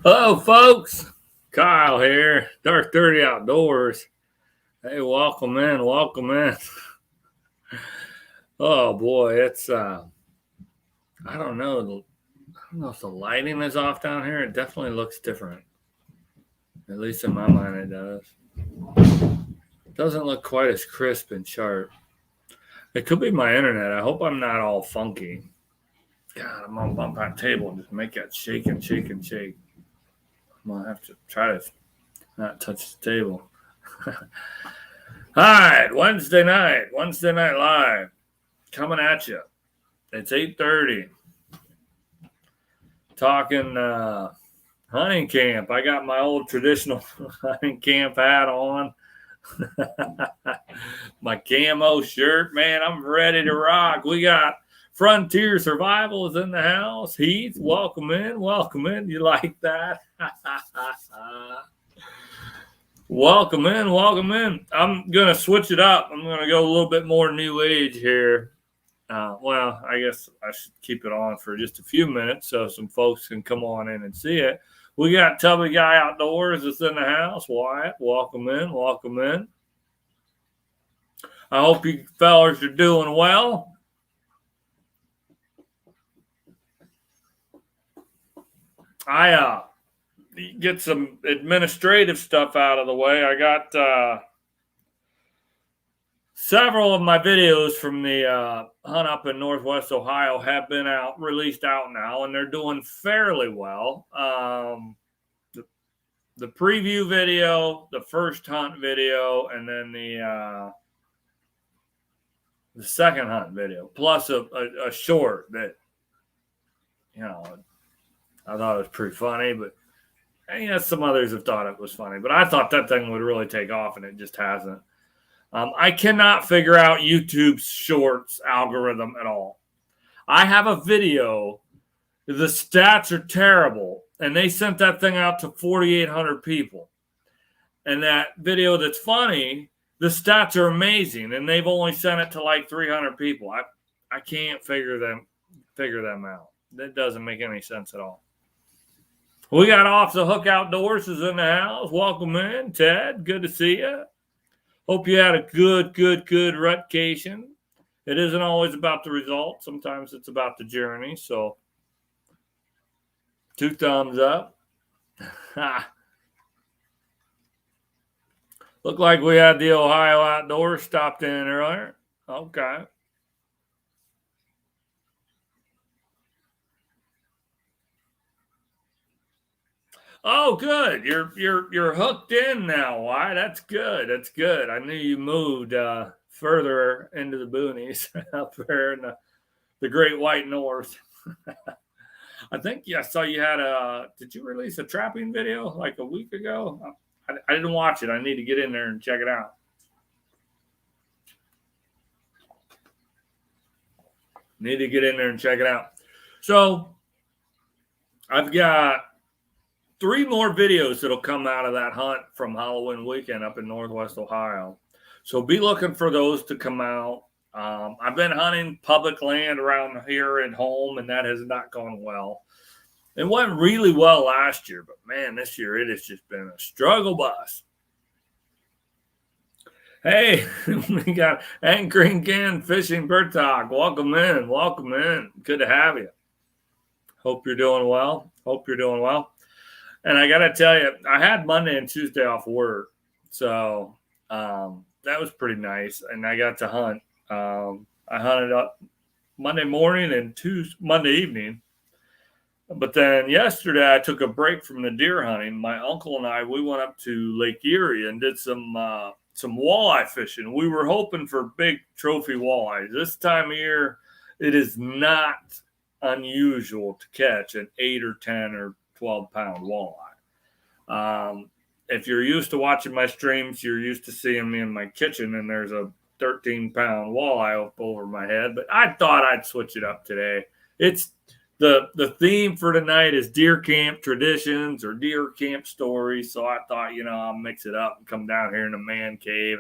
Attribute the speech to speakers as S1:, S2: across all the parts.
S1: Hello, folks. Kyle here, Dark 30 Outdoors. Hey, welcome in, welcome in. Oh boy, it's I don't know. I don't know if the lighting is off down here. It definitely looks different. At least in my mind, it does. It doesn't look quite as crisp and sharp. It could be my internet. I hope I'm not all funky. God, I'm gonna bump that table and just make that shake and shake and shake. I'm gonna have to try to not touch the table. All right, Wednesday night live, coming at you. It's 8:30. Talking hunting camp. I got my old traditional hunting camp hat on. My camo shirt, man. I'm ready to rock. We got Frontier Survivals in the house. Heath, welcome in, welcome in. You like that? Welcome in, welcome in. I'm going to switch it up. I'm going to go a little bit more new age here. Well, I guess I should keep it on for just a few minutes so some folks can come on in and see it. We got Tubby Guy Outdoors that's in the house. Wyatt, welcome in, welcome in. I hope you fellas are doing well. I get some administrative stuff out of the way. I got several of my videos from the hunt up in Northwest Ohio have been released out now, and they're doing fairly well. The preview video, the first hunt video, and then the second hunt video, plus a short that, I thought it was pretty funny, but some others have thought it was funny, but I thought that thing would really take off, and it just hasn't. I cannot figure out YouTube's shorts algorithm at all. I have a video. The stats are terrible, and they sent that thing out to 4,800 people. And that video that's funny, the stats are amazing, and they've only sent it to like 300 people. I can't figure them out. That doesn't make any sense at all. We got Off the Hook Outdoors is in the house. Welcome in, Ted. Good to see you. Hope you had a good rutcation. It isn't always about the result. Sometimes it's about the journey. So 2 thumbs up. Looked like we had the Ohio Outdoors stopped in earlier. Okay. Oh, good. You're hooked in now. Why? That's good. That's good. I knew you moved further into the boonies up there in the Great White North. I think I saw you had did you release a trapping video like a week ago? I didn't watch it. I need to get in there and check it out. So I've got 3 more videos that'll come out of that hunt from Halloween weekend up in Northwest Ohio. So be looking for those to come out. I've been hunting public land around here at home, and that has not gone well. It went really well last year, but man, this year it has just been a struggle bus. Hey, we got Hank Green Can Fishing Bird Talk. Welcome in, welcome in. Good to have you. Hope you're doing well. And I got to tell you, I had Monday and Tuesday off work. So that was pretty nice. And I got to hunt. I hunted up Monday morning and Monday evening. But then yesterday I took a break from the deer hunting. My uncle and I, we went up to Lake Erie and did some walleye fishing. We were hoping for big trophy walleyes. This time of year, it is not unusual to catch an 8 or 10 or 12-pound walleye. If you're used to watching my streams, you're used to seeing me in my kitchen, and there's a 13-pound walleye up over my head. But I thought I'd switch it up today. It's the theme for tonight is deer camp traditions or deer camp stories. So I thought, I'll mix it up and come down here in the man cave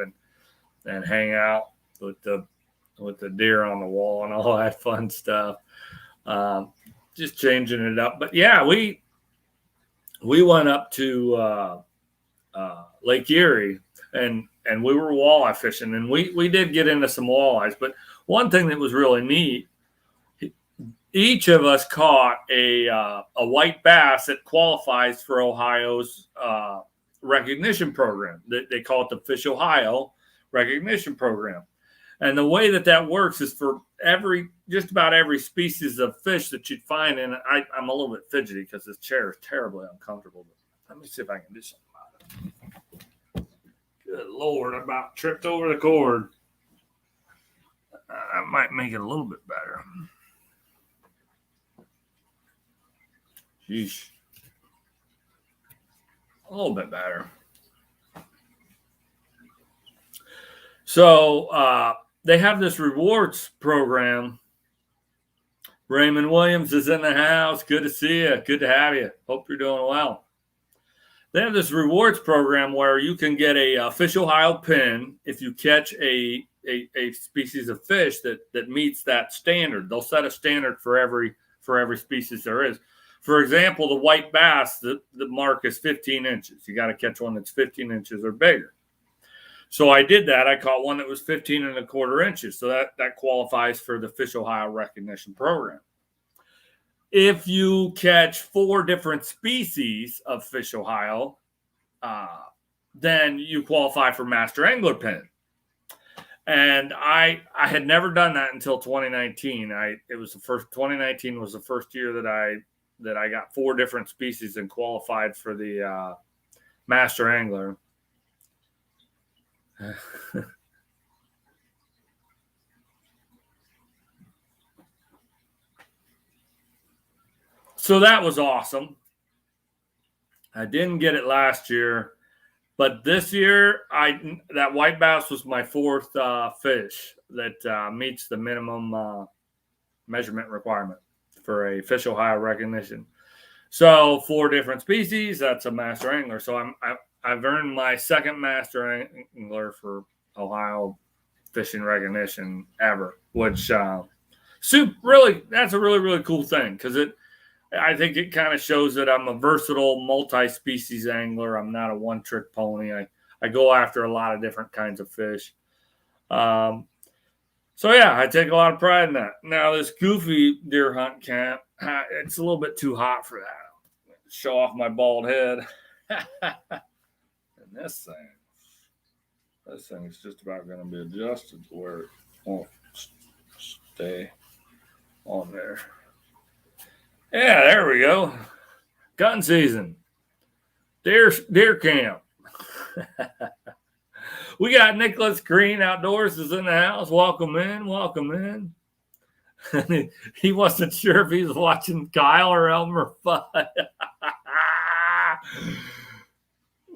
S1: and hang out with the deer on the wall and all that fun stuff. Just changing it up. But yeah, we we went up to Lake Erie and we were walleye fishing, and we did get into some walleyes. But one thing that was really neat, each of us caught a white bass that qualifies for Ohio's recognition program. They call it the Fish Ohio recognition program. And the way that works is for just about every species of fish that you'd find. And I'm a little bit fidgety because this chair is terribly uncomfortable. But let me see if I can do something about it. Good Lord, I about tripped over the cord. I might make it a little bit better. Sheesh. A little bit better. So they have this rewards program. Raymond Williams is in the house. Good to see you. Good to have you. Hope you're doing well. They have this rewards program where you can get a Fish Ohio pin if you catch a species of fish that meets that standard. They'll set a standard for every species there is. For example, the white bass, the mark is 15 inches. You got to catch one that's 15 inches or bigger. So I did that. I caught one that was 15.25 inches. So that qualifies for the Fish Ohio recognition program. If you catch 4 different species of Fish Ohio, then you qualify for Master Angler Pin. And I had never done that until 2019. 2019 was the first year that I got 4 different species and qualified for the Master Angler. So that was awesome. I didn't get it last year, but this year that white bass was my 4th fish that meets the minimum measurement requirement for a Fish Ohio recognition. So 4 different species, that's a Master Angler. So I've earned my 2nd Master Angler for Ohio fishing recognition ever, which that's a really, really cool thing because I think it kind of shows that I'm a versatile multi-species angler. I'm not a one-trick pony. I go after a lot of different kinds of fish. So yeah, I take a lot of pride in that. Now this goofy deer hunt camp, it's a little bit too hot for that. Show off my bald head. And this thing is just about going to be adjusted to where it won't stay on there. Yeah, there we go. Gun season. Deer camp. We got Nicholas Green Outdoors is in the house. Welcome in. He wasn't sure if he was watching Kyle or Elmer Fudd.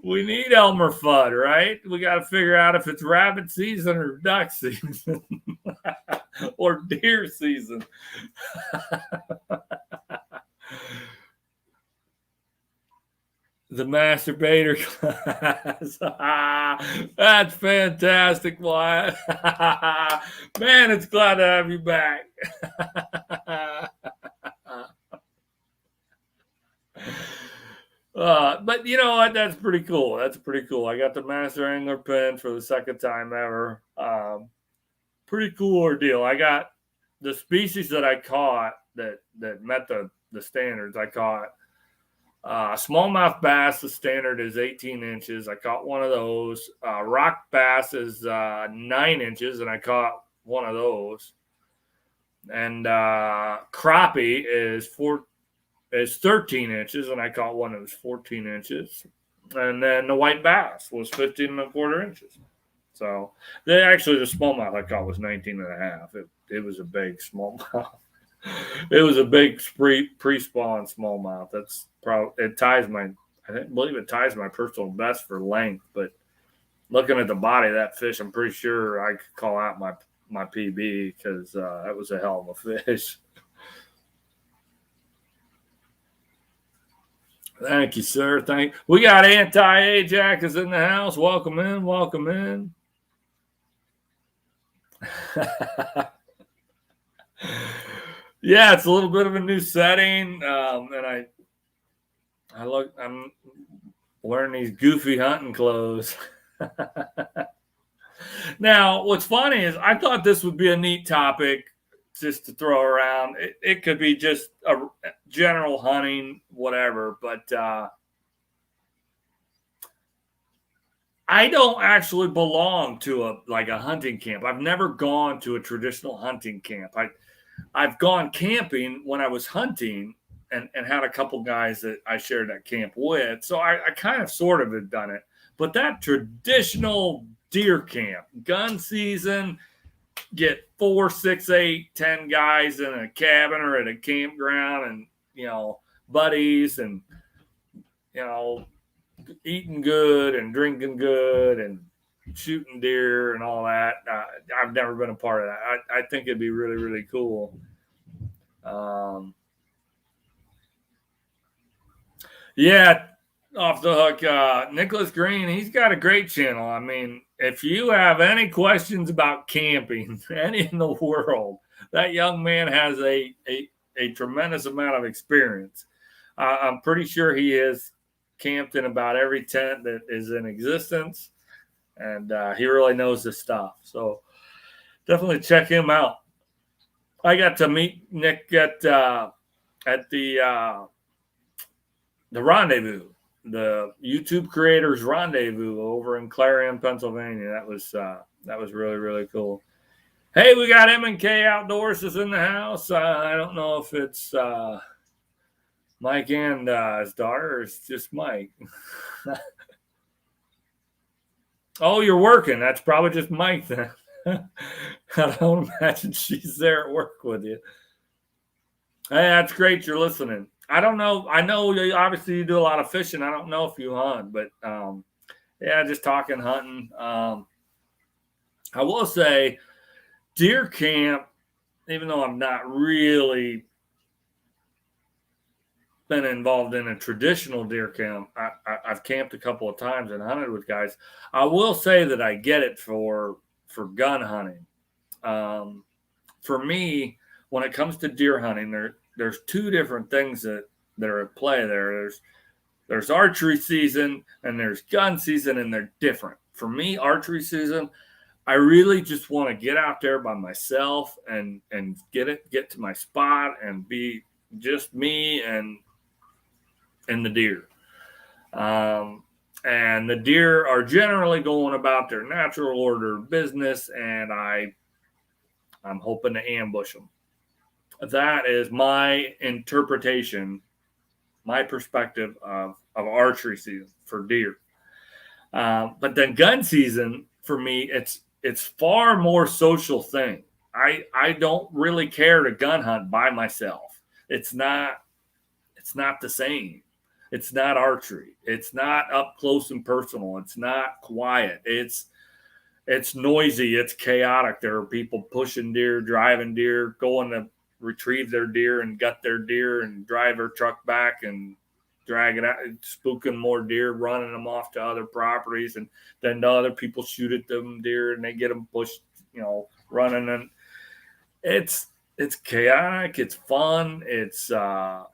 S1: We need Elmer Fudd, right? We got to figure out if it's rabbit season or duck season or deer season. The masturbator class. That's fantastic, Wyatt. Man, it's glad to have you back. But you know what? That's pretty cool. I got the Master Angler Pin for the 2nd time ever. Pretty cool ordeal. I got the species that I caught that met the standards. I caught smallmouth bass. The standard is 18 inches. I caught one of those. Rock bass is 9 inches, and I caught one of those. And crappie is 13 inches, and I caught one that was 14 inches. And then the white bass was 15.25 inches. So the smallmouth I caught was 19.5. It was a big smallmouth. It was a big pre-spawn smallmouth. That's probably I believe it ties my personal best for length. But looking at the body of that fish, I'm pretty sure I could call out my PB because that was a hell of a fish. Thank you, sir. We got Anti-Ajax is in the house. Welcome in. Yeah, it's a little bit of a new setting, and I'm wearing these goofy hunting clothes. Now, what's funny is I thought this would be a neat topic just to throw around. It could be just a general hunting, whatever, but I don't actually belong to a hunting camp. I've never gone to a traditional hunting camp. I've gone camping when I was hunting and had a couple guys that I shared that camp with. So I kind of sort of had done it. But that traditional deer camp, gun season, get 4, 6, 8, 10 guys in a cabin or at a campground and, buddies and, eating good and drinking good and shooting deer and all that. I've never been a part of that. I think it'd be really, really cool. Yeah, off the hook. Nicholas Green, he's got a great channel. I mean, if you have any questions about camping, any in the world, that young man has a tremendous amount of experience. I'm pretty sure he has camped in about every tent that is in existence, and he really knows his stuff. So definitely check him out. I got to meet Nick at the Rendezvous, the YouTube Creators Rendezvous over in Clarion, Pennsylvania. That was really, really cool. Hey, we got M&K Outdoors is in the house. I don't know if it's Mike and his daughter, or it's just Mike. Oh, you're working. That's probably just Mike then. I don't imagine she's there at work with you. Hey, that's great you're listening. I don't know. I know obviously you do a lot of fishing. I don't know if you hunt, but yeah, just talking hunting. I will say deer camp, even though I'm not really been involved in a traditional deer camp, I've camped a couple of times and hunted with guys. I will say that I get it for gun hunting. For me, when it comes to deer hunting, there's two different things that are at play there. There's archery season and there's gun season, and they're different. For me, archery season, I really just want to get out there by myself and get to my spot and be just me and the deer. And the deer are generally going about their natural order of business, and I'm hoping to ambush them. That is my interpretation, my perspective of archery season for deer. But then gun season for me, it's far more social thing. I don't really care to gun hunt by myself. It's not the same. It's not archery. It's not up close and personal. It's not quiet. It's noisy. It's chaotic. There are people pushing deer, driving deer, going to retrieve their deer and gut their deer and drive their truck back and drag it out, spooking more deer, running them off to other properties, and then the other people shoot at them deer and they get them pushed, running. And it's chaotic. It's fun. It's a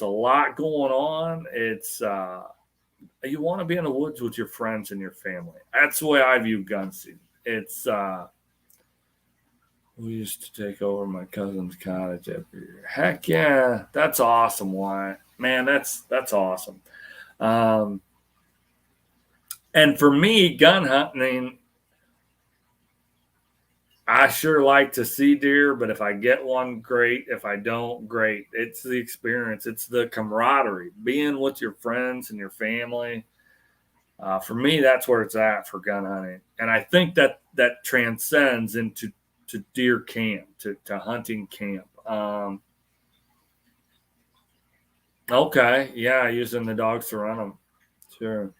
S1: lot going on. It's you want to be in the woods with your friends and your family. That's the way I view gun season. It's we used to take over my cousin's cottage every year. Heck yeah, that's awesome, Wyatt. Man, that's awesome. And for me, gun hunting, I sure like to see deer, but if I get one, great. If I don't, great. It's the experience. It's the camaraderie, being with your friends and your family. For me, that's where it's at for gun hunting. And I think that transcends into deer camp, to hunting camp. Okay, yeah, using the dogs to run them. Sure.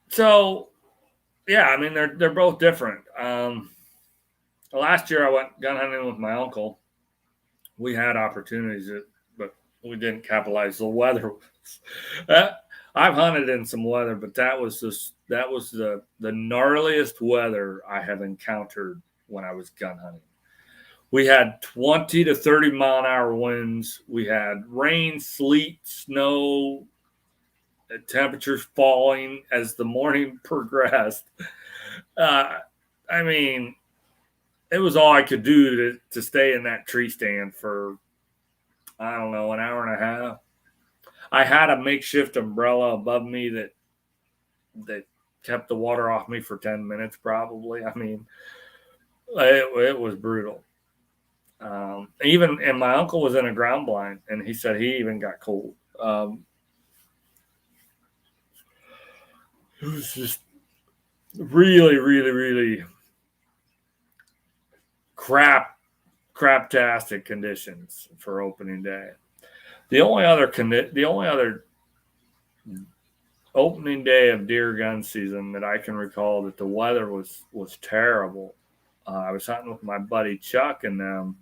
S1: So yeah, I mean they're both different. Last year I went gun hunting with my uncle. We had opportunities, but we didn't capitalize. The weather. I've hunted in some weather, but that was the gnarliest weather I have encountered when I was gun hunting. We had 20 to 30 mile an hour winds. We had rain, sleet, snow, temperatures falling as the morning progressed. I mean, it was all I could do to stay in that tree stand for, I don't know, an hour and a half. I had a makeshift umbrella above me that kept the water off me for 10 minutes, probably. I mean, it was brutal. And my uncle was in a ground blind, and he said he even got cold. It was just really, really, really craptastic conditions for opening day. The only other opening day of deer gun season that I can recall that the weather was terrible. I was hunting with my buddy Chuck and them.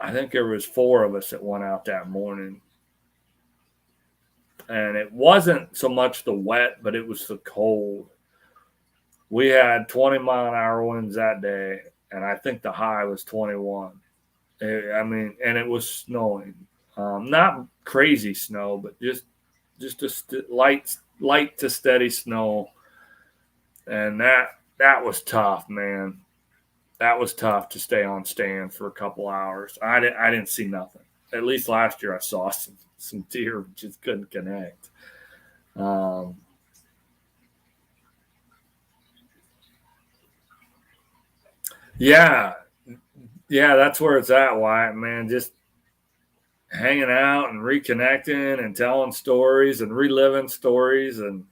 S1: I think there was 4 of us that went out that morning. And it wasn't so much the wet, but it was the cold. We had 20 mile an hour winds that day, and I think the high was 21. And it was snowing. Not crazy snow, but just a light to steady snow. And that was tough, man. That was tough to stay on stand for a couple hours. I didn't see nothing. At least last year I saw some deer, just couldn't connect. Yeah, that's where it's at, Wyatt, man. Just hanging out and reconnecting and telling stories and reliving stories and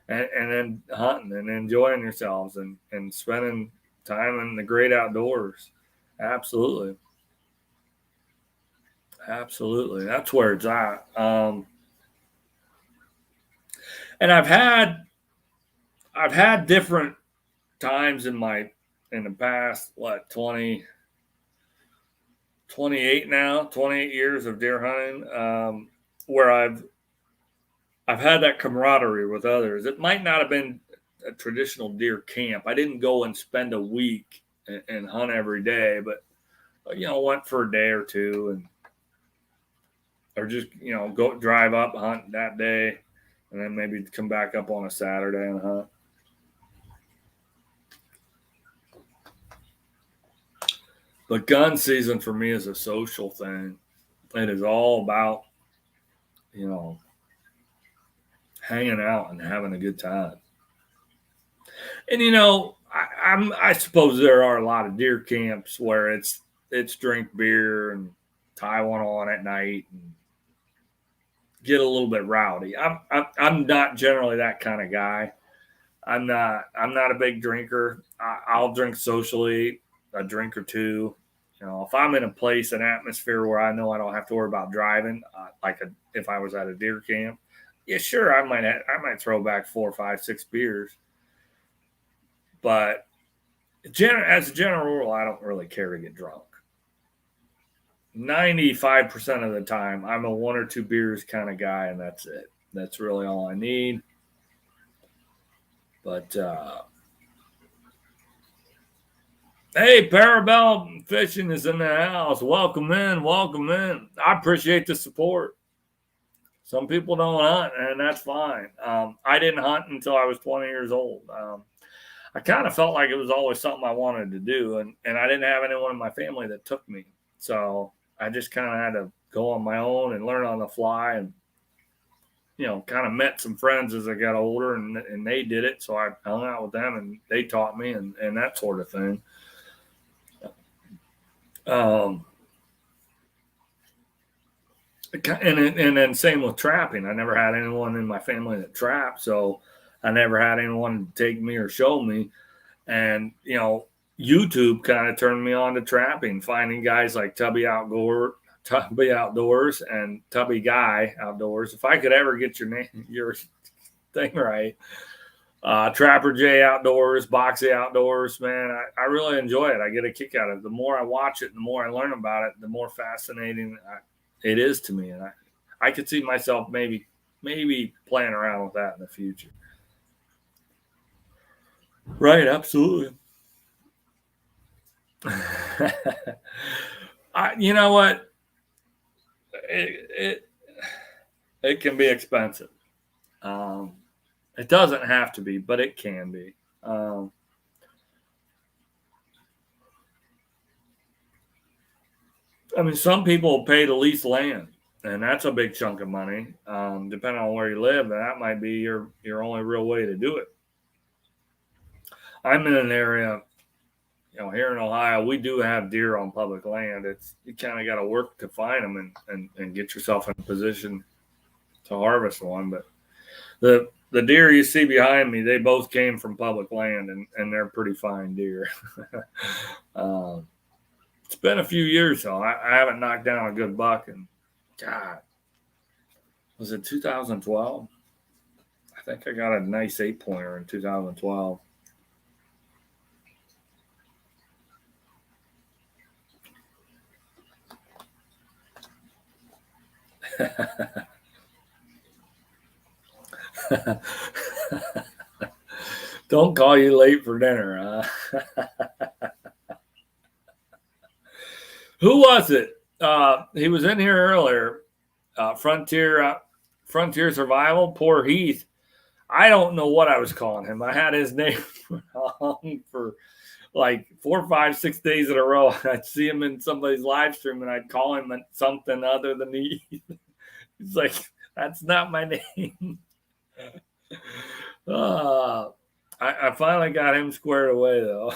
S1: then hunting and enjoying yourselves and spending time in the great outdoors. Absolutely. That's where it's at. And I've had different times in the past, 28 years of deer hunting, where I've had that camaraderie with others. It might not have been a traditional deer camp. I didn't go and spend a week and hunt every day, but went for a day or two or just go drive up, hunt that day, and then maybe come back up on a Saturday and hunt. But gun season for me is a social thing. It is all about, hanging out and having a good time. And I suppose there are a lot of deer camps where it's drink beer and tie one on at night and get a little bit rowdy. I'm not generally that kind of guy. I'm not a big drinker. I'll drink socially, a drink or two. If I'm in a place, an atmosphere where I know I don't have to worry about driving, if I was at a deer camp, yeah, sure, I might throw back 4, 5, 6 beers. But as a general rule, I don't really care to get drunk. 95% of the time, I'm a 1 or 2 beers kind of guy, and that's it. That's really all I need. But hey, Parabellum Fishing is in the house. Welcome in. I appreciate the support. Some people don't hunt, and that's fine. I didn't hunt until I was 20 years old. I kind of felt like it was always something I wanted to do, and I didn't have anyone in my family that took me. So I just kind of had to go on my own and learn on the fly and, kind of met some friends as I got older and they did it. So I hung out with them and they taught me and that sort of thing. And then same with trapping. I never had anyone in my family that trapped, so I never had anyone take me or show me. And YouTube kind of turned me on to trapping, finding guys like Tubby Outdoors and Tubby Guy Outdoors. If I could ever get your thing right. Trapper J Outdoors, Boxy Outdoors, man, I really enjoy it. I get a kick out of it. The more I watch it, the more I learn about it, the more fascinating it is to me. And I could see myself maybe playing around with that in the future. Right, absolutely. You know what? It can be expensive. It doesn't have to be, but it can be. I mean, some people pay to lease land, and that's a big chunk of money. Depending on where you live, that might be your only real way to do it. I'm in an area, here in Ohio, we do have deer on public land. You kind of got to work to find them and get yourself in a position to harvest one. But the deer you see behind me, they both came from public land, and they're pretty fine deer. It's been a few years though. I haven't knocked down a good buck, and God, was it 2012? I think I got a nice 8-pointer in 2012. Don't call you late for dinner, huh? Who was it? He was in here earlier. Frontier Survival. Poor Heath. I don't know what I was calling him. I had his name for like 4, 5, 6 days in a row. I'd see him in somebody's live stream, and I'd call him something other than Heath. He's like, that's not my name. I finally got him squared away, though.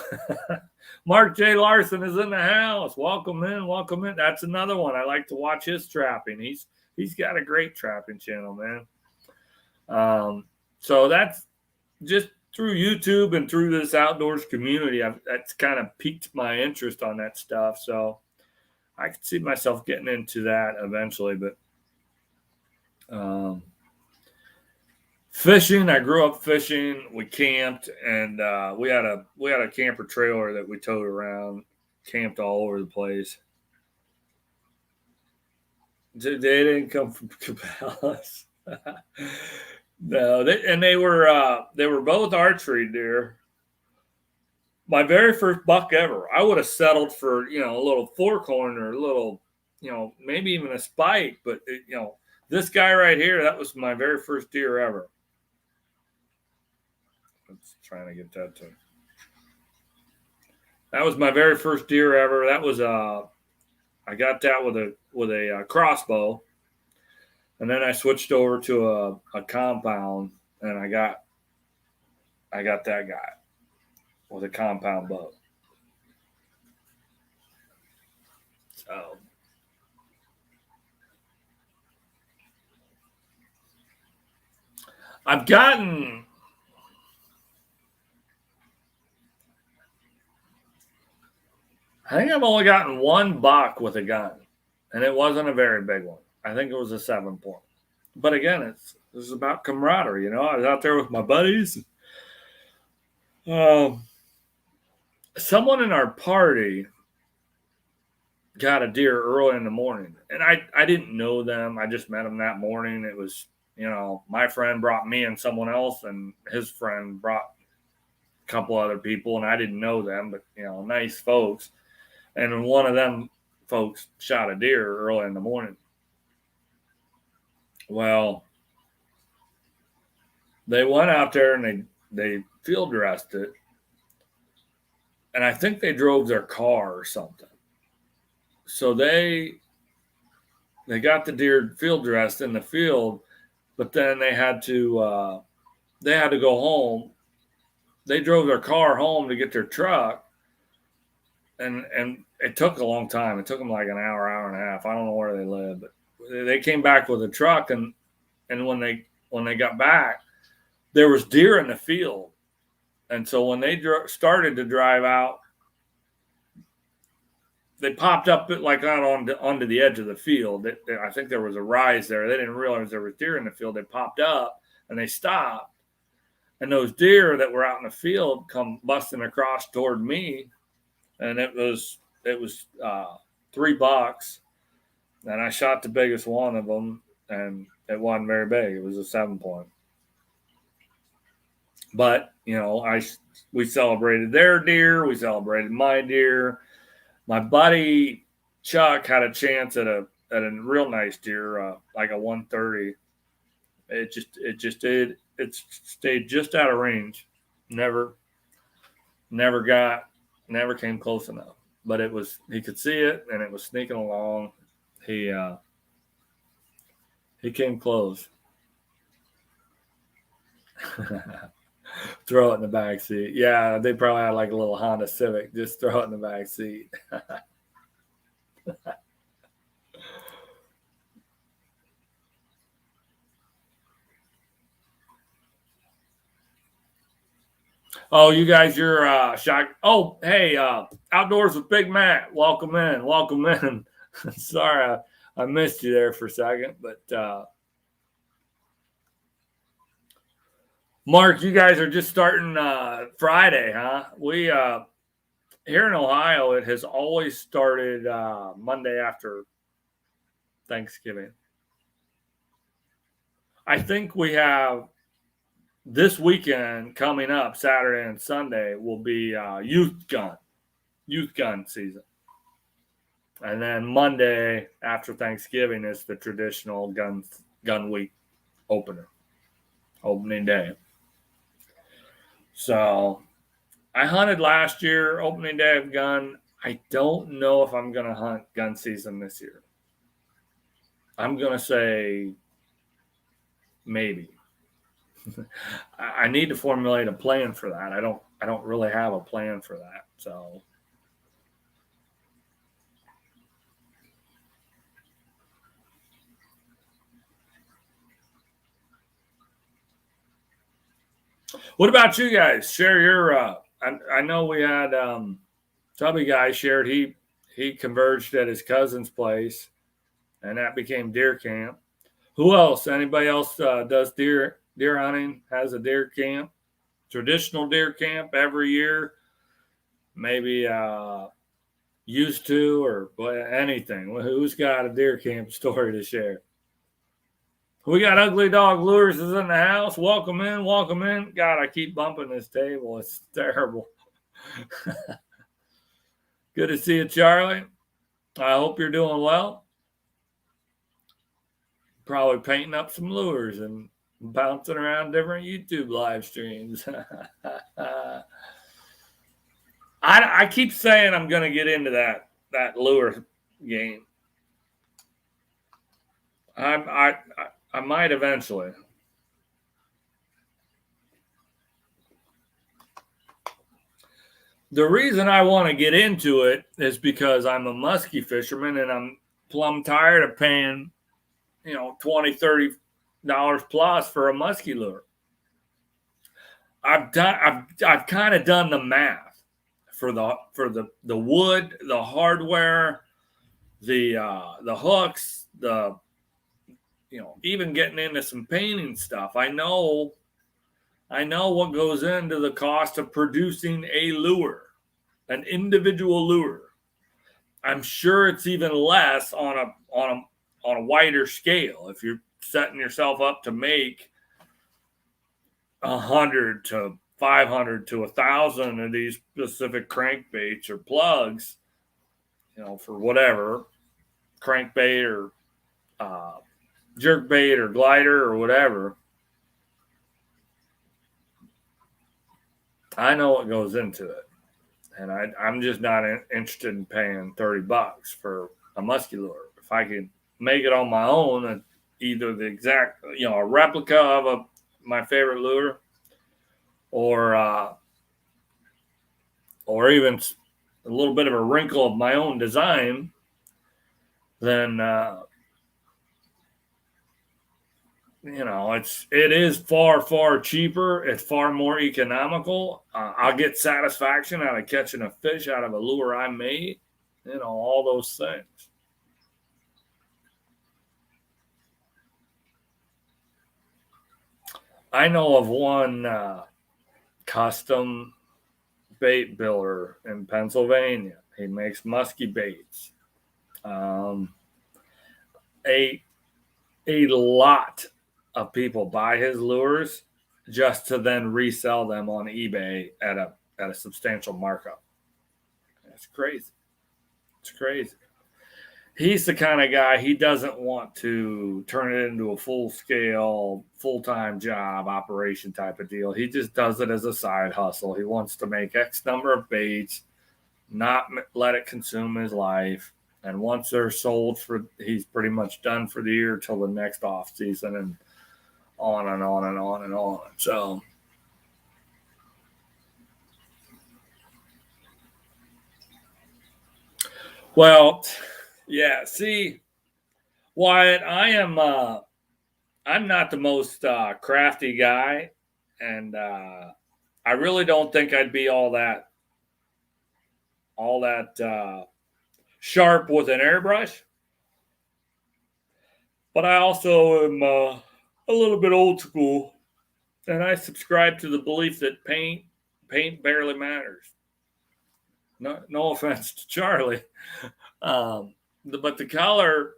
S1: Mark J. Larson is in the house. Welcome in, welcome in. That's another one. I like to watch his trapping. He's got a great trapping channel, man. So that's just through YouTube and through this outdoors community. That's kind of piqued my interest on that stuff. So I could see myself getting into that eventually, but fishing, I grew up fishing. We camped, and we had a camper trailer that we towed around, camped all over the place. They didn't come from Cabela's. No, they were both archery deer. My very first buck ever. I would have settled for a little fork horn or a little, maybe even a spike, but this guy right here, that was my very first deer ever. Let's trying to get that to. That was my very first deer ever. That was I got that with a crossbow, and then I switched over to a compound, and I got that guy with a compound bow. So I've gotten. I think I've only gotten one buck with a gun, and it wasn't a very big one. I think it was a 7-point. But again, it's about camaraderie. I was out there with my buddies. Someone in our party got a deer early in the morning, and I didn't know them. I just met them that morning. It was, my friend brought me and someone else, and his friend brought a couple other people, and I didn't know them, but nice folks. And one of them folks shot a deer early in the morning. Well, they went out there and they field dressed it. And I think they drove their car or something. So they got the deer field dressed in the field, but then they had to go home. They drove their car home to get their truck. And it took a long time. It took them like an hour and a half. I don't know where they live, but they came back with a truck, and when they got back, there was deer in the field. And so when they started to drive out, they popped up like onto the edge of the field. I think there was a rise there. They didn't realize there was deer in the field. They popped up and they stopped, and those deer that were out in the field come busting across toward me. And it was 3 bucks, and I shot the biggest one of them, and it wasn't very big. It was a 7-point. But we celebrated their deer, we celebrated my deer, My buddy Chuck had a chance at a real nice deer, like a 130. It stayed just out of range. Never came close enough. But he could see it, and it was sneaking along. He came close. Throw it in the back seat. Yeah, they probably had like a little Honda Civic. Just throw it in the back seat. Oh, you guys, you're shocked. Oh, hey, Outdoors with Big Matt. Welcome in. Welcome in. Sorry, I missed you there for a second, but Mark, you guys are just starting Friday, huh? We here in Ohio, it has always started Monday after Thanksgiving. I think we have this weekend coming up, Saturday and Sunday, will be youth gun season. And then Monday after Thanksgiving is the traditional gun week opening day. So I hunted last year, opening day of gun. I don't know if I'm going to hunt gun season this year. I'm going to say maybe. I need to formulate a plan for that. I don't really have a plan for that. So what about you guys? Share your I know we had Tubby guy shared he converged at his cousin's place, and that became deer camp. Who else? Anybody else does deer hunting? Has a deer camp, traditional deer camp every year? Maybe used to or anything. Who's got a deer camp story to share? We got Ugly Dog Lures is in the house. Welcome in, welcome in. God, I keep bumping this table. It's terrible. Good to see you, Charlie. I hope you're doing well. Probably painting up some lures and bouncing around different YouTube live streams. I keep saying I'm going to get into that lure game. I might eventually. The reason I want to get into it is because I'm a muskie fisherman and I'm plumb tired of paying, $20, $30 plus for a muskie lure. I've kind of done the math for the wood, the hardware, the hooks, even getting into some painting stuff. I know what goes into the cost of producing a lure, an individual lure. I'm sure it's even less on a wider scale if you're setting yourself up to make 100 to 500 to 1,000 of these specific crankbaits or plugs, for whatever crankbait or jerkbait or glider or whatever. I know what goes into it, and I'm just not interested in paying $30 for a musky lure. If I can make it on my own, either the exact, a replica of my favorite lure, or even a little bit of a wrinkle of my own design, then it is far cheaper. It's far more economical. I'll get satisfaction out of catching a fish out of a lure I made. All those things. I know of one custom bait builder in Pennsylvania. He makes musky baits. A lot of people buy his lures just to then resell them on eBay at a substantial markup. That's crazy. It's crazy. He's the kind of guy, he doesn't want to turn it into a full-scale, full-time job operation type of deal. He just does it as a side hustle. He wants to make X number of baits, not let it consume his life. And once they're sold, he's pretty much done for the year till the next off season, and on and on and on and on. So, well, yeah. See, Wyatt, I'm not the most crafty guy, and I really don't think I'd be all that sharp with an airbrush. But I also am a little bit old school, and I subscribe to the belief that paint barely matters. No offense to Charlie, but the color,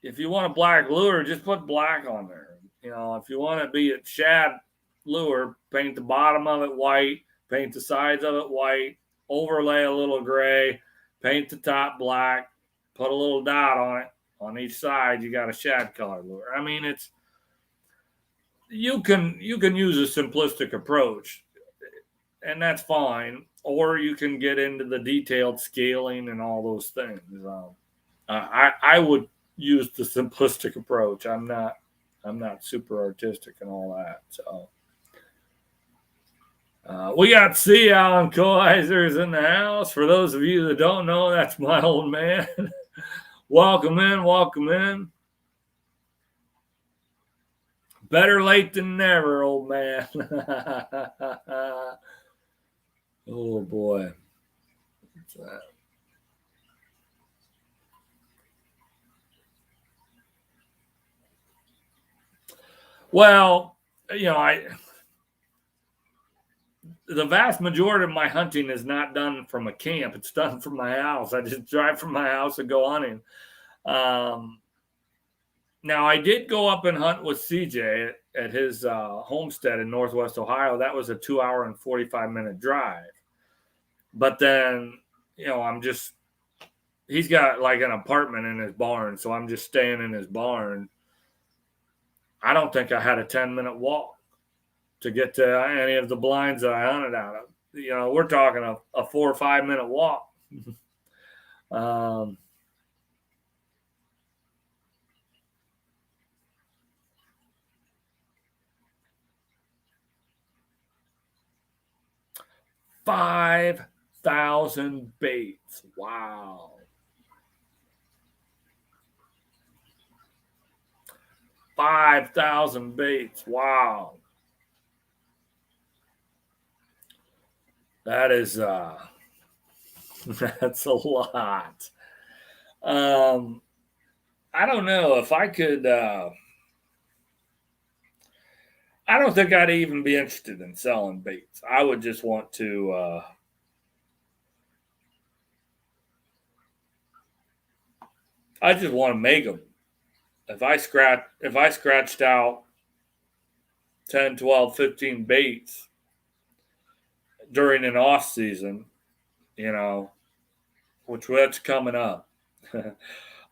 S1: if you want a black lure, just put black on there. If you want to be a shad lure, paint the bottom of it white, paint the sides of it white, overlay a little gray, paint the top black, put a little dot on it. On each side, you got a shad color lure. I mean, you can use a simplistic approach, and that's fine. Or you can get into the detailed scaling and all those things. I would use the simplistic approach. I'm not super artistic and all that. So we got C. Alan Koizers in the house. For those of you that don't know, that's my old man. Welcome in. Better late than never, old man. Oh boy. What's that? Well, the vast majority of my hunting is not done from a camp. It's done from my house. I just drive from my house and go hunting. Now, I did go up and hunt with CJ at his homestead in Northwest Ohio. That was a 2-hour and 45-minute drive. But then, he's got like an apartment in his barn, so I'm just staying in his barn. I don't think I had a 10-minute walk to get to any of the blinds that I hunted out of. We're talking a 4 or 5 minute walk. 5,000 baits. Wow. 5,000 baits. Wow. That is that's a lot. I don't know if I could I don't think I'd even be interested in selling baits. I would just want to I just want to make them. If I scratched out 10, 12, 15 baits during an off season, which that's coming up.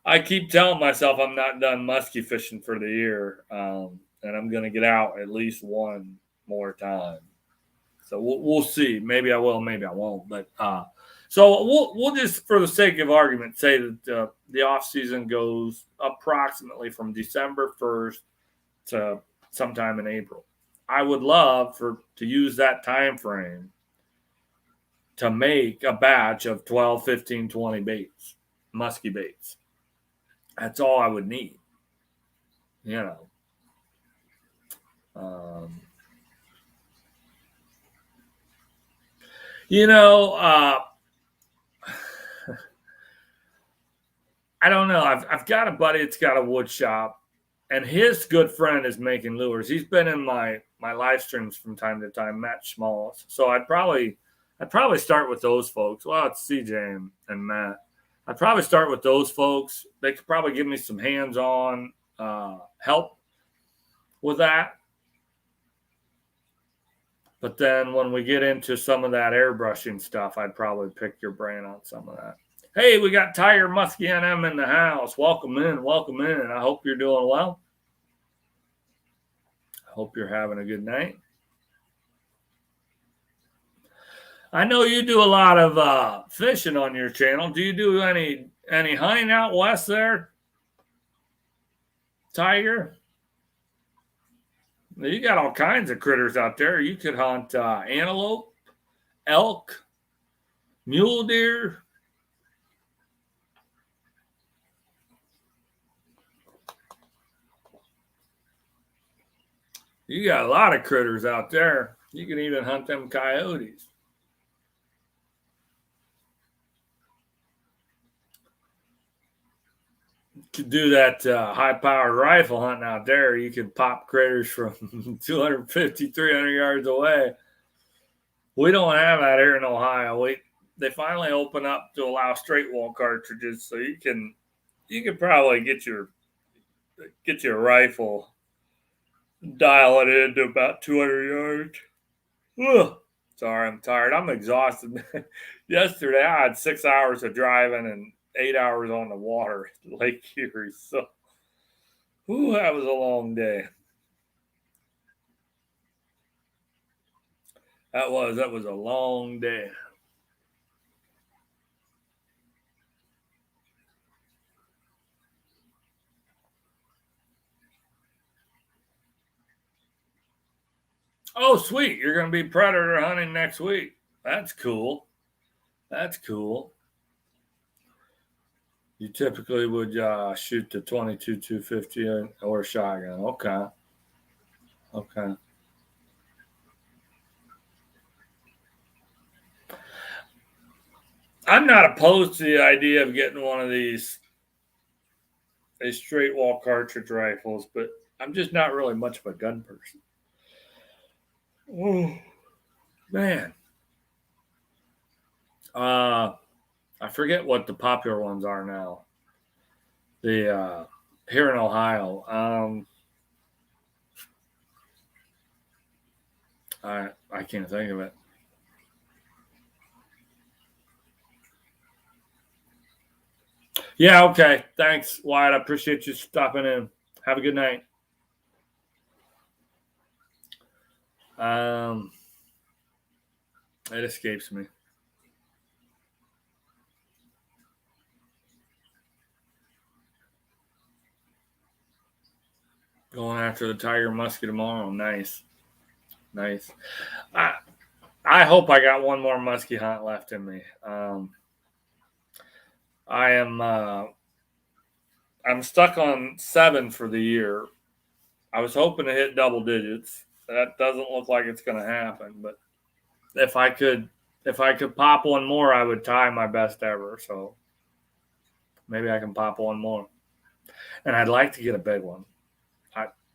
S1: I keep telling myself I'm not done muskie fishing for the year, and I'm going to get out at least one more time. So we'll see. Maybe I will, maybe I won't. But so we'll just, for the sake of argument, say that the off season goes approximately from December 1st to sometime in April. I would love to use that time frame to make a batch of 12, 15, 20 baits, musky baits. That's all I would need. I don't know. I've got a buddy that's got a wood shop, and his good friend is making lures. He's been in my live streams from time to time, Matt Schmalls. So I'd probably start with those folks. Well, it's CJ and Matt. I'd probably start with those folks. They could probably give me some hands-on help with that. But then when we get into some of that airbrushing stuff, I'd probably pick your brain on some of that. Hey, we got Tiger Muskie NM in the house. Welcome in. Welcome in. I hope you're doing well. I hope you're having a good night. I know you do a lot of fishing on your channel. Do you do any hunting out west there, Tiger? You got all kinds of critters out there. You could hunt antelope, elk, mule deer. You got a lot of critters out there. You can even hunt them coyotes. Could do that high-powered rifle hunting out there. You could pop critters from 250, 300 yards away. We don't have that here in Ohio. They finally open up to allow straight wall cartridges, so you can probably get your rifle, dial it into about 200 yards. Ugh. Sorry, I'm tired. I'm exhausted. Yesterday, I had 6 hours of driving and 8 hours on the water at Lake Erie. So, that was a long day. That was a long day. Oh, sweet. You're going to be predator hunting next week. That's cool. That's cool. You typically would shoot the 22 250 or shotgun. Okay. Okay. I'm not opposed to the idea of getting one of these straight wall cartridge rifles, but I'm just not really much of a gun person. Oh, man. I forget what the popular ones are now. The here in Ohio. I can't think of it. Yeah, okay. Thanks, Wyatt. I appreciate you stopping in. Have a good night. It escapes me. Going after the Tiger Muskie tomorrow. Nice. Nice. I hope I got one more muskie hunt left in me. I am I'm stuck on 7 for the year. I was hoping to hit double digits. That doesn't look like it's going to happen, but if I could pop one more, I would tie my best ever. So maybe I can pop one more. And I'd like to get a big one.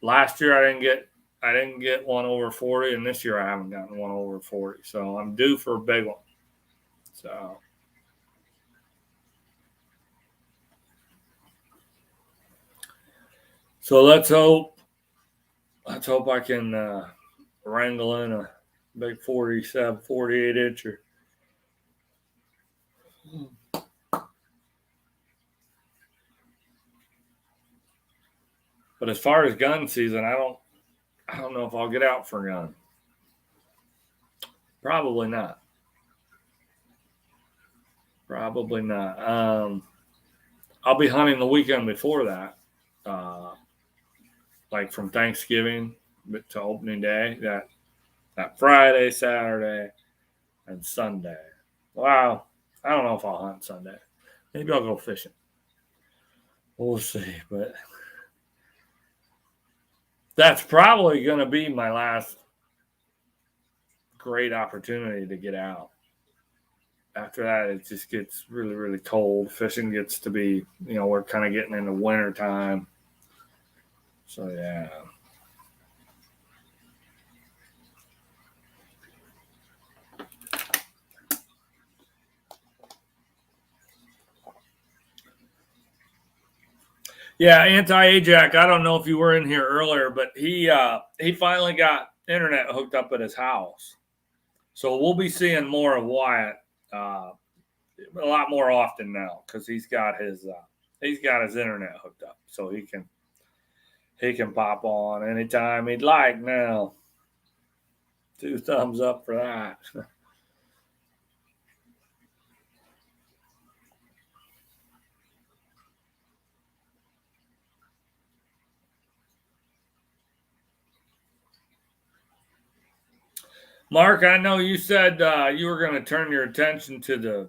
S1: Last year I didn't get one over 40, and this year I haven't gotten one over 40. So I'm due for a big one. So let's hope I can wrangle in a big 47, 48 incher. But as far as gun season, I don't know if I'll get out for a gun. Probably not. Probably not. I'll be hunting the weekend before that, like from Thanksgiving to opening day. That Friday, Saturday, and Sunday. Wow. I don't know if I'll hunt Sunday. Maybe I'll go fishing. We'll see. But that's probably going to be my last great opportunity to get out. After that, it just gets really, really cold. Fishing gets to be, we're kind of getting into winter time. So, yeah. Yeah, Anti-Ajax, I don't know if you were in here earlier, but he finally got internet hooked up at his house. So we'll be seeing more of Wyatt a lot more often now because he's got his internet hooked up, so he can pop on anytime he'd like now. 2 thumbs up for that. Mark, I know you said you were going to turn your attention to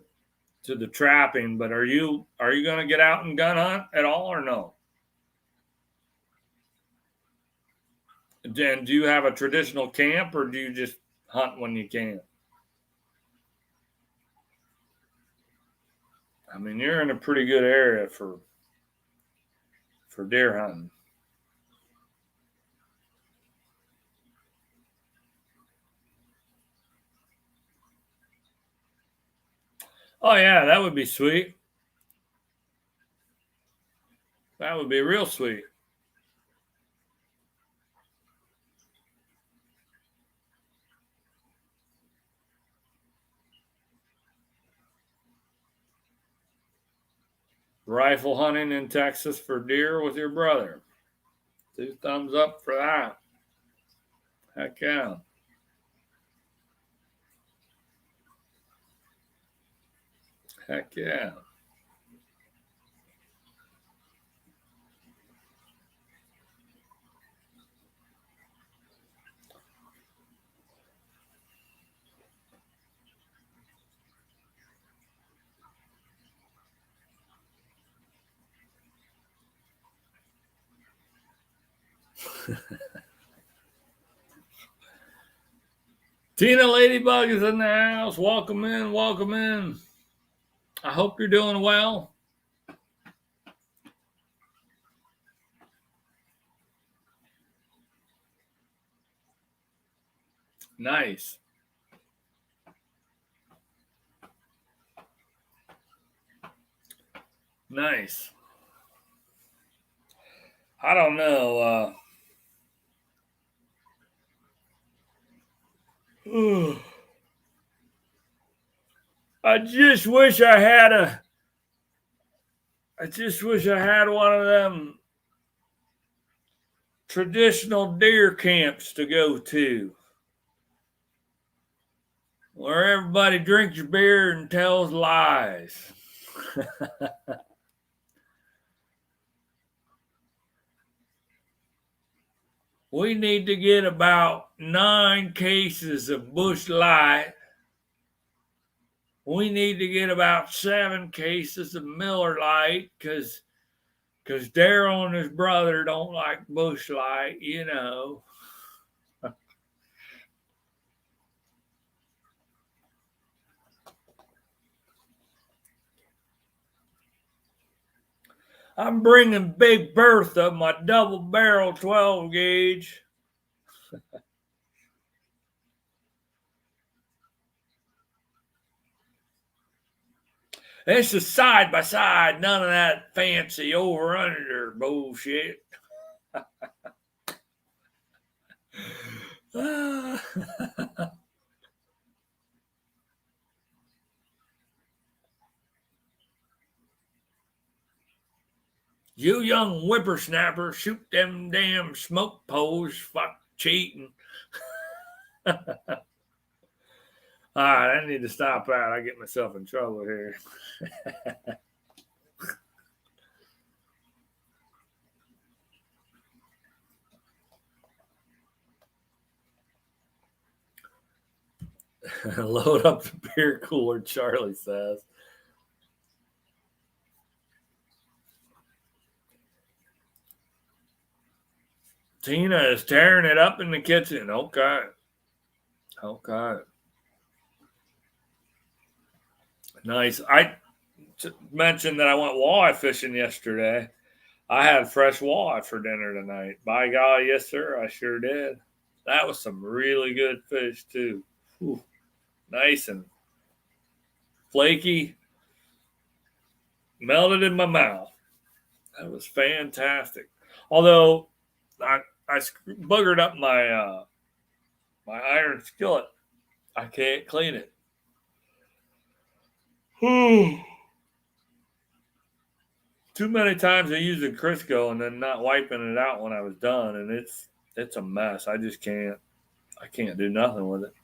S1: the trapping, but are you going to get out and gun hunt at all or no? Dan, do you have a traditional camp or do you just hunt when you can? I mean, you're in a pretty good area for deer hunting. Oh yeah, that would be sweet. That would be real sweet. Rifle hunting in Texas for deer with your brother. 2 thumbs up for that. Heck yeah. Heck yeah. Tina Ladybug is in the house. Welcome in. Welcome in. I hope you're doing well. Nice. Nice. I don't know. I just wish I had one of them traditional deer camps to go to where everybody drinks beer and tells lies. We need to get about 9 cases of Busch Light. We need to get about 7 cases of Miller Lite because Daryl and his brother don't like Busch Light, you know. I'm bringing Big Bertha, my double barrel 12 gauge. It's a side by side, none of that fancy over under bullshit. You young whippersnapper, shoot them damn smoke poles, fuck cheating. All right, I need to stop out. I get myself in trouble here. Load up the beer cooler, Charlie says. Tina is tearing it up in the kitchen. Okay. Okay. Nice. I mentioned that I went walleye fishing yesterday. I had fresh walleye for dinner tonight. By golly, yes, sir. I sure did. That was some really good fish, too. Whew. Nice and flaky. Melted in my mouth. That was fantastic. Although I buggered up my my iron skillet. I can't clean it. Too many times I used the Crisco and then not wiping it out when I was done, and it's a mess. I just can't. I can't do nothing with it.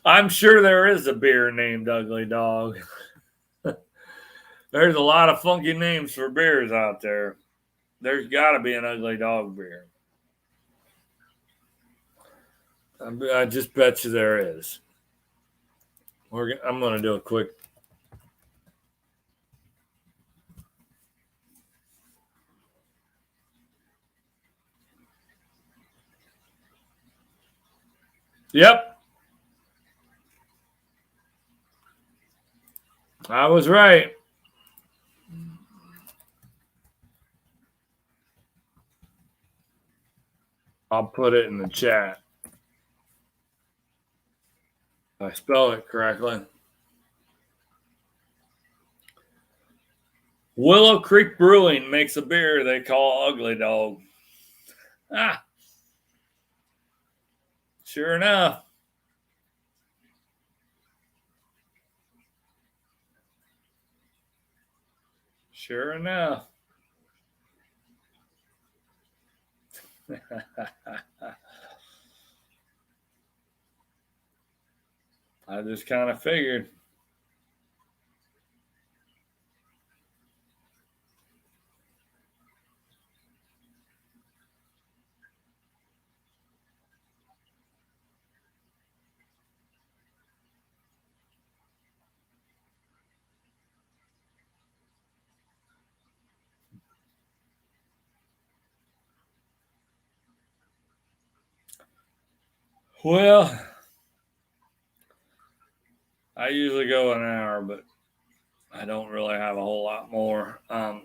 S1: I'm sure there is a beer named Ugly Dog. There's a lot of funky names for beers out there. There's got to be an Ugly Dog beer. I just bet you there is. I'm going to do a quick. Yep. I was right. I'll put it in the chat. I spelled it correctly. Willow Creek Brewing makes a beer they call Ugly Dog. Ah, sure enough. Sure enough. I just kind of figured. Well, I usually go an hour, but I don't really have a whole lot more. I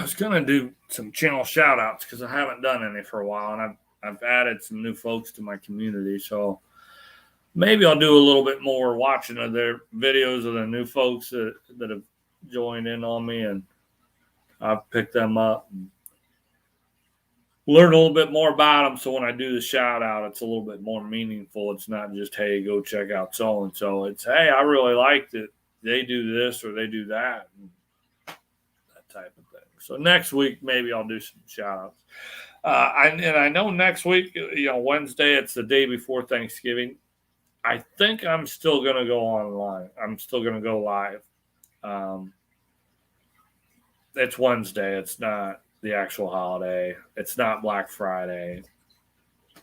S1: was gonna do some channel shout outs because I haven't done any for a while, and I've added some new folks to my community, so maybe I'll do a little bit more watching of their videos of the new folks that have joined in on me, and I've picked them up and learn a little bit more about them. So when I do the shout out, it's a little bit more meaningful. It's not just, hey, go check out so and so. It's, hey, I really liked it. They do this or they do that, and that type of thing. So next week, maybe I'll do some shout outs. I know next week, Wednesday, it's the day before Thanksgiving. I think I'm still going to go online. I'm still going to go live. It's Wednesday. It's not the actual holiday. It's not Black Friday.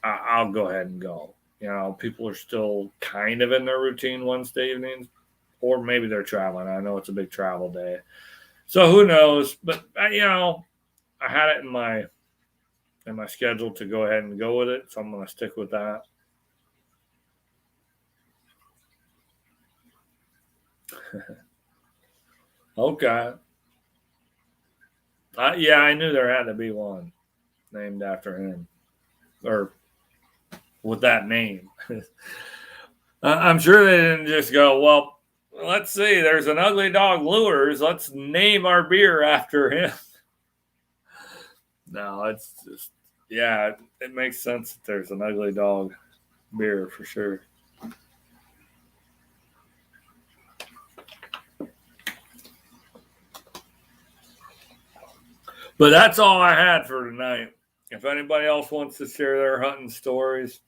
S1: I'll go ahead and go. People are still kind of in their routine Wednesday evenings, or maybe they're traveling. I know it's a big travel day. So who knows? But, I had it in my schedule to go ahead and go with it. So I'm going to stick with that. Okay. Yeah, I knew there had to be one named after him, or with that name. I'm sure they didn't just go, well, let's see, there's an Ugly Dog Lures. Let's name our beer after him. No, it's just, yeah, it makes sense that there's an Ugly Dog beer for sure. But that's all I had for tonight. If anybody else wants to share their hunting stories,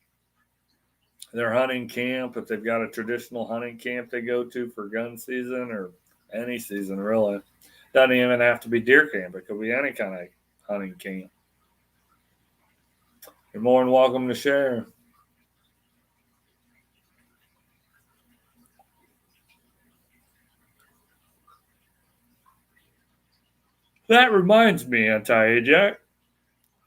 S1: their hunting camp, if they've got a traditional hunting camp they go to for gun season or any season, really, doesn't even have to be deer camp. It could be any kind of hunting camp. You're more than welcome to share. That reminds me, Anti-Ajax,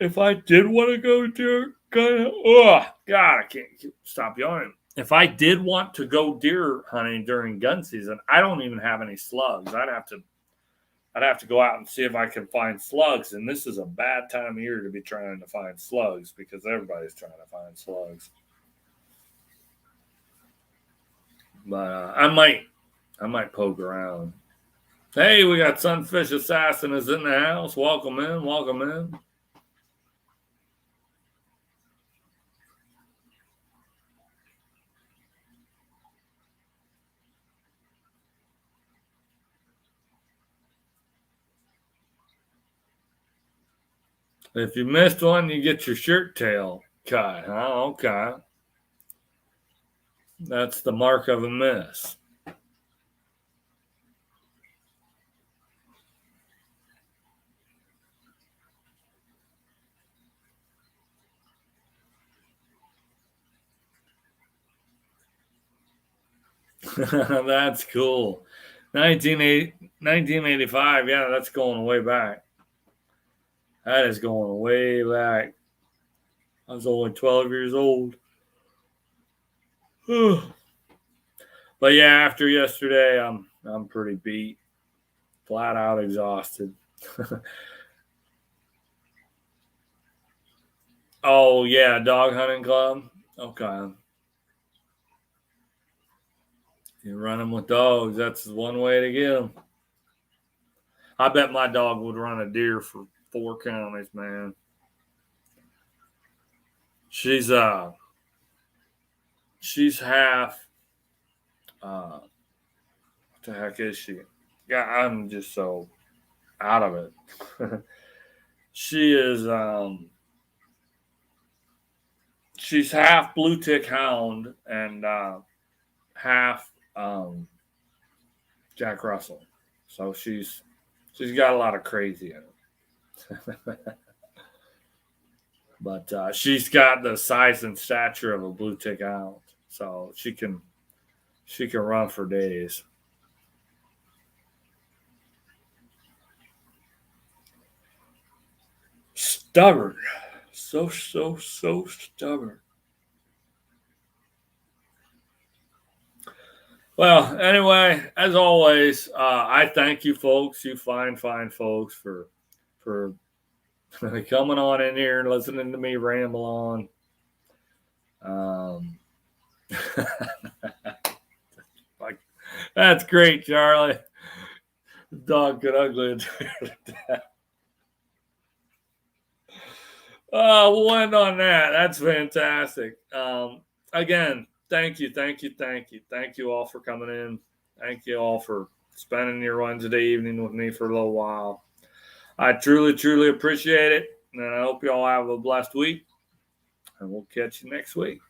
S1: if I did want to go deer, God, I can't stop yawning. If I did want to go deer hunting during gun season, I don't even have any slugs. I'd have to go out and see if I can find slugs. And this is a bad time of year to be trying to find slugs because everybody's trying to find slugs. But I might poke around. Hey, we got Sunfish Assassin is in the house. Welcome in. Welcome in. If you missed one, you get your shirt tail cut. Huh? Okay. That's the mark of a miss. That's cool. 1985. Yeah, that's going way back. That is going way back. I was only 12 years old. But yeah, after yesterday, I'm pretty beat, flat out exhausted. Oh yeah, dog hunting club. Okay, you run them with dogs. That's one way to get them. I bet my dog would run a deer for 4 counties, man. She's she's half. What the heck is she? Yeah, I'm just so out of it. She is she's half blue tick hound and half Jack Russell. So she's got a lot of crazy in it. But she's got the size and stature of a blue tick hound. So she can run for days. Stubborn. So stubborn. Well, anyway, as always, I thank you folks, you fine folks, for coming on in here and listening to me ramble on. Like, that's great, Charlie. The dog could ugly to death. Oh, we'll end on that. That's fantastic. Again, thank you all for coming in. Thank you all for spending your Wednesday evening with me for a little while. I truly appreciate it, and I hope you all have a blessed week, and we'll catch you next week.